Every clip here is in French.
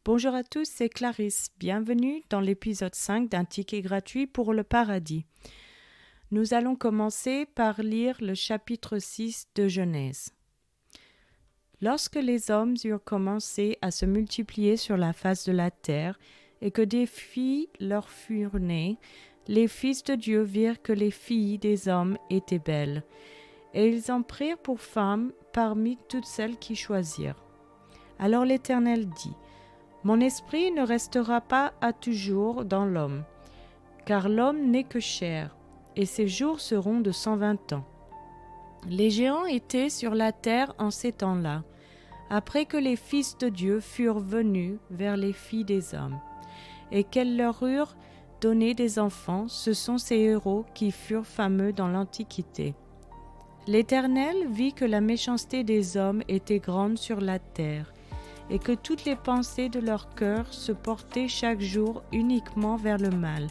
Bonjour à tous, c'est Clarisse. Bienvenue dans l'épisode 5 d'un ticket gratuit pour le paradis. Nous allons commencer par lire le chapitre 6 de Genèse. Lorsque les hommes eurent commencé à se multiplier sur la face de la terre et que des filles leur furent nées, les fils de Dieu virent que les filles des hommes étaient belles, et ils en prirent pour femmes parmi toutes celles qu'ils choisirent. Alors l'Éternel dit : Mon esprit ne restera pas à toujours dans l'homme, car l'homme n'est que chair, et ses jours seront de 120 ans. Les géants étaient sur la terre en ces temps-là, après que les fils de Dieu furent venus vers les filles des hommes, et qu'elles leur eurent donné des enfants. Ce sont ces héros qui furent fameux dans l'Antiquité. L'Éternel vit que la méchanceté des hommes était grande sur la terre, et que toutes les pensées de leur cœur se portaient chaque jour uniquement vers le mal.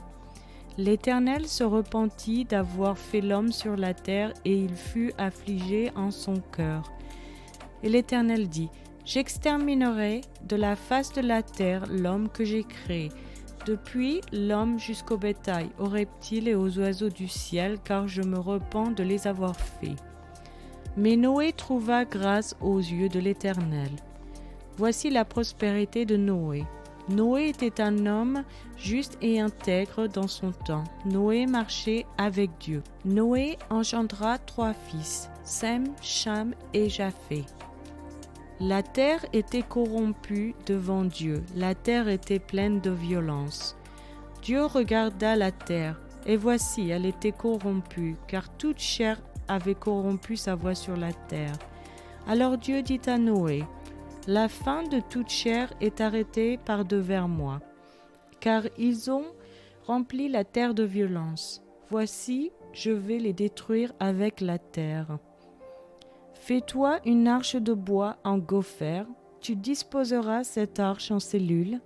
L'Éternel se repentit d'avoir fait l'homme sur la terre, et il fut affligé en son cœur. Et l'Éternel dit : J'exterminerai de la face de la terre l'homme que j'ai créé, depuis l'homme jusqu'au bétail, aux reptiles et aux oiseaux du ciel, car je me repens de les avoir faits. Mais Noé trouva grâce aux yeux de l'Éternel. Voici la prospérité de Noé. Noé était un homme juste et intègre dans son temps. Noé marchait avec Dieu. Noé engendra 3 fils, Sem, Cham et Japheth. La terre était corrompue devant Dieu. La terre était pleine de violence. Dieu regarda la terre, et voici, elle était corrompue, car toute chair avait corrompu sa voie sur la terre. Alors Dieu dit à Noé : La fin de toute chair est arrêtée par devers moi, car ils ont rempli la terre de violence. Voici, je vais les détruire avec la terre. Fais-toi une arche de bois en gopher, tu disposeras cette arche en cellules,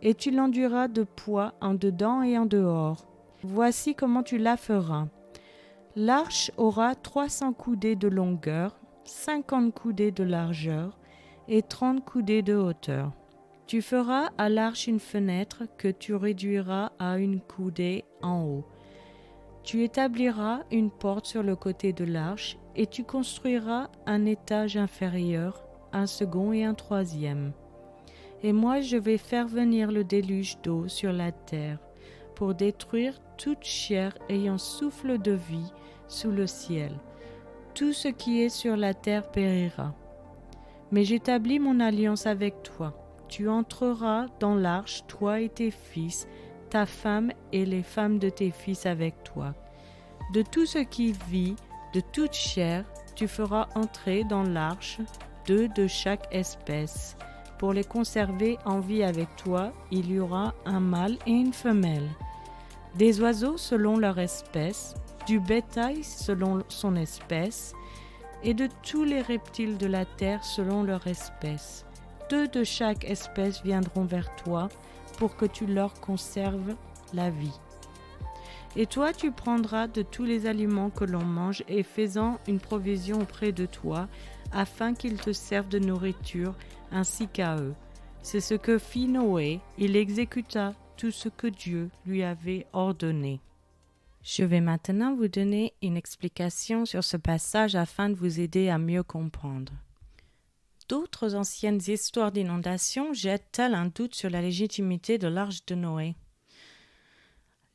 et tu l'enduiras de poids en dedans et en dehors. Voici comment tu la feras. L'arche aura 300 coudées de longueur, 50 coudées de largeur, et 30 coudées de hauteur. Tu feras à l'arche une fenêtre que tu réduiras à une coudée en haut. Tu établiras une porte sur le côté de l'arche, et tu construiras un étage inférieur, un second et un troisième. Et moi je vais faire venir le déluge d'eau sur la terre, pour détruire toute chair ayant souffle de vie sous le ciel. Tout ce qui est sur la terre périra. Mais j'établis mon alliance avec toi. Tu entreras dans l'arche, toi et tes fils, ta femme et les femmes de tes fils avec toi. De tout ce qui vit, de toute chair, tu feras entrer dans l'arche 2 de chaque espèce. Pour les conserver en vie avec toi, il y aura un mâle et une femelle. Des oiseaux selon leur espèce, du bétail selon son espèce, et de tous les reptiles de la terre selon leur espèce. 2 de chaque espèce viendront vers toi pour que tu leur conserves la vie. Et toi, tu prendras de tous les aliments que l'on mange et fais-en une provision auprès de toi, afin qu'ils te servent de nourriture ainsi qu'à eux. C'est ce que fit Noé. Il exécuta tout ce que Dieu lui avait ordonné. Je vais maintenant vous donner une explication sur ce passage afin de vous aider à mieux comprendre. D'autres anciennes histoires d'inondation jettent-elles un doute sur la légitimité de l'arche de Noé.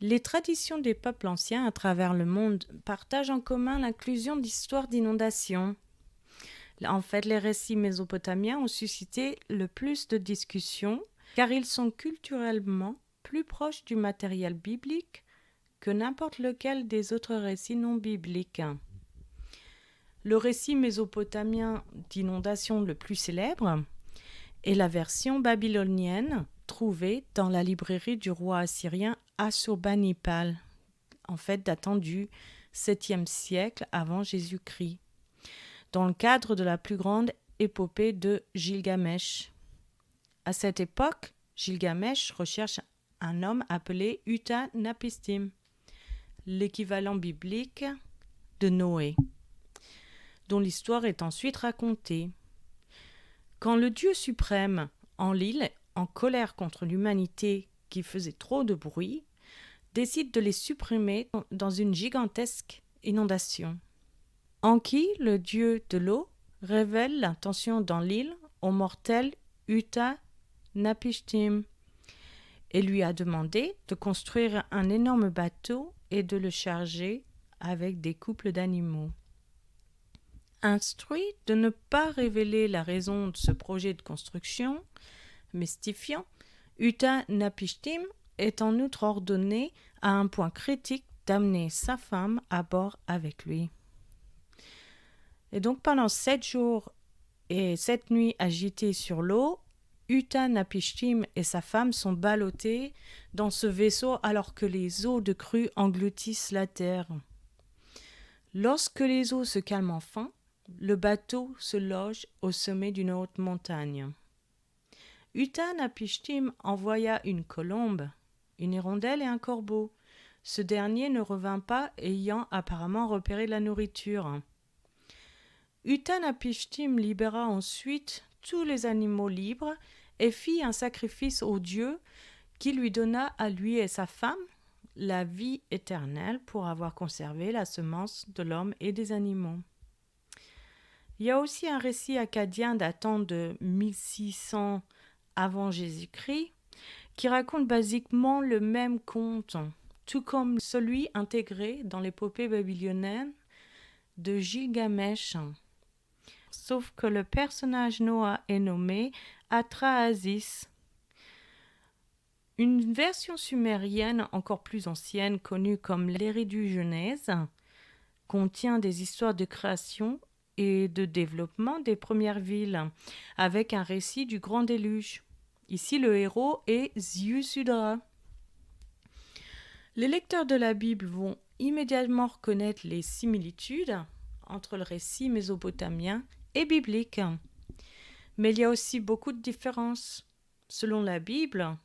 Les traditions des peuples anciens à travers le monde partagent en commun l'inclusion d'histoires d'inondation. En fait, les récits mésopotamiens ont suscité le plus de discussions car ils sont culturellement plus proches du matériel biblique que n'importe lequel des autres récits non bibliques. Le récit mésopotamien d'inondation le plus célèbre est la version babylonienne trouvée dans la librairie du roi assyrien Assurbanipal, en fait datant du 7e siècle avant Jésus-Christ, dans le cadre de la plus grande épopée de Gilgamesh. À cette époque, Gilgamesh recherche un homme appelé Uta-Napistim, l'équivalent biblique de Noé, dont l'histoire est ensuite racontée. Quand le Dieu suprême en colère contre l'humanité qui faisait trop de bruit, décide de les supprimer dans une gigantesque inondation. Enki, le dieu de l'eau, révèle l'intention d'Enlil au mortel Uta-Napishtim et lui a demandé de construire un énorme bateau et de le charger avec des couples d'animaux. Instruit de ne pas révéler la raison de ce projet de construction, mystifiant, Uta-Napishtim est en outre ordonné à un point critique d'amener sa femme à bord avec lui. Et donc pendant 7 jours et 7 nuits agités sur l'eau, Uta-Napishtim et sa femme sont ballottés dans ce vaisseau alors que les eaux de crue engloutissent la terre. Lorsque les eaux se calment enfin, le bateau se loge au sommet d'une haute montagne. Uta-Napishtim envoya une colombe, une hirondelle et un corbeau. Ce dernier ne revint pas, ayant apparemment repéré la nourriture. Uta-Napishtim libéra ensuite tous les animaux libres et fit un sacrifice au dieu qui lui donna à lui et sa femme la vie éternelle pour avoir conservé la semence de l'homme et des animaux. Il y a aussi un récit akkadien datant de 1600 avant Jésus-Christ qui raconte basiquement le même conte, tout comme celui intégré dans l'épopée babylonienne de Gilgamesh. Sauf que le personnage Noah est nommé Atrahasis. Une version sumérienne encore plus ancienne, connue comme l'Éridu-Genèse, contient des histoires de création et de développement des premières villes, avec un récit du grand déluge. Ici, le héros est Ziusudra. Les lecteurs de la Bible vont immédiatement reconnaître les similitudes entre le récit mésopotamien et biblique. Mais il y a aussi beaucoup de différences. Selon la Bible,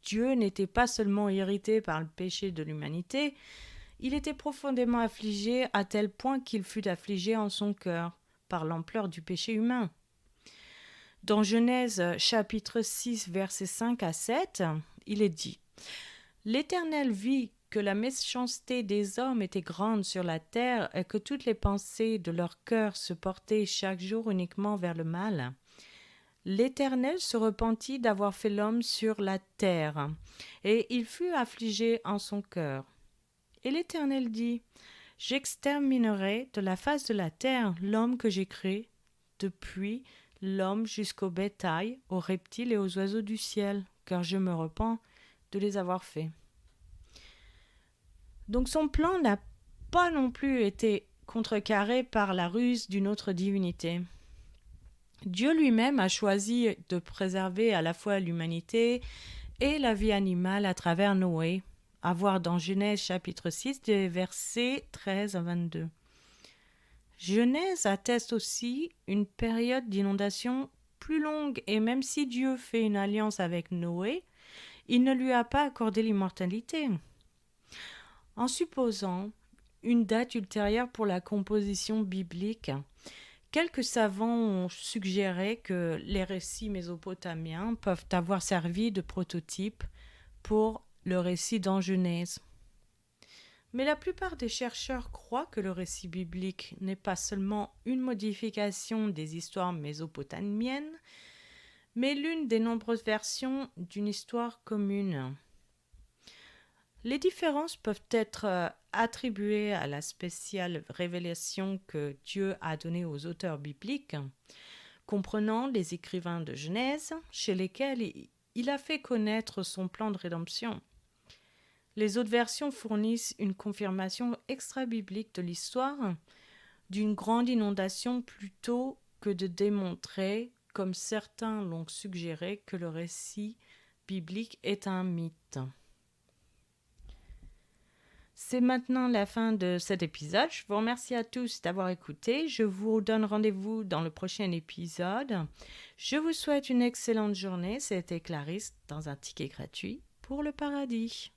Dieu n'était pas seulement irrité par le péché de l'humanité, il était profondément affligé à tel point qu'il fut affligé en son cœur par l'ampleur du péché humain. Dans Genèse chapitre 6, versets 5 à 7, il est dit « L'Éternel vit que la méchanceté des hommes était grande sur la terre et que toutes les pensées de leur cœur se portaient chaque jour uniquement vers le mal. L'Éternel se repentit d'avoir fait l'homme sur la terre, et il fut affligé en son cœur. Et l'Éternel dit « J'exterminerai de la face de la terre l'homme que j'ai créé, depuis l'homme jusqu'au bétail, aux reptiles et aux oiseaux du ciel, car je me repens de les avoir faits. » Donc son plan n'a pas non plus été contrecarré par la ruse d'une autre divinité. Dieu lui-même a choisi de préserver à la fois l'humanité et la vie animale à travers Noé, à voir dans Genèse chapitre 6 des versets 13 à 22. Genèse atteste aussi une période d'inondation plus longue et même si Dieu fait une alliance avec Noé, il ne lui a pas accordé l'immortalité. En supposant une date ultérieure pour la composition biblique, quelques savants ont suggéré que les récits mésopotamiens peuvent avoir servi de prototype pour le récit dans Genèse. Mais la plupart des chercheurs croient que le récit biblique n'est pas seulement une modification des histoires mésopotamiennes, mais l'une des nombreuses versions d'une histoire commune. Les différences peuvent être attribuées à la spéciale révélation que Dieu a donnée aux auteurs bibliques, comprenant les écrivains de Genèse, chez lesquels il a fait connaître son plan de rédemption. Les autres versions fournissent une confirmation extra-biblique de l'histoire d'une grande inondation plutôt que de démontrer, comme certains l'ont suggéré, que le récit biblique est un mythe. C'est maintenant la fin de cet épisode. Je vous remercie à tous d'avoir écouté. Je vous donne rendez-vous dans le prochain épisode. Je vous souhaite une excellente journée. C'était Clarisse dans un ticket gratuit pour le paradis.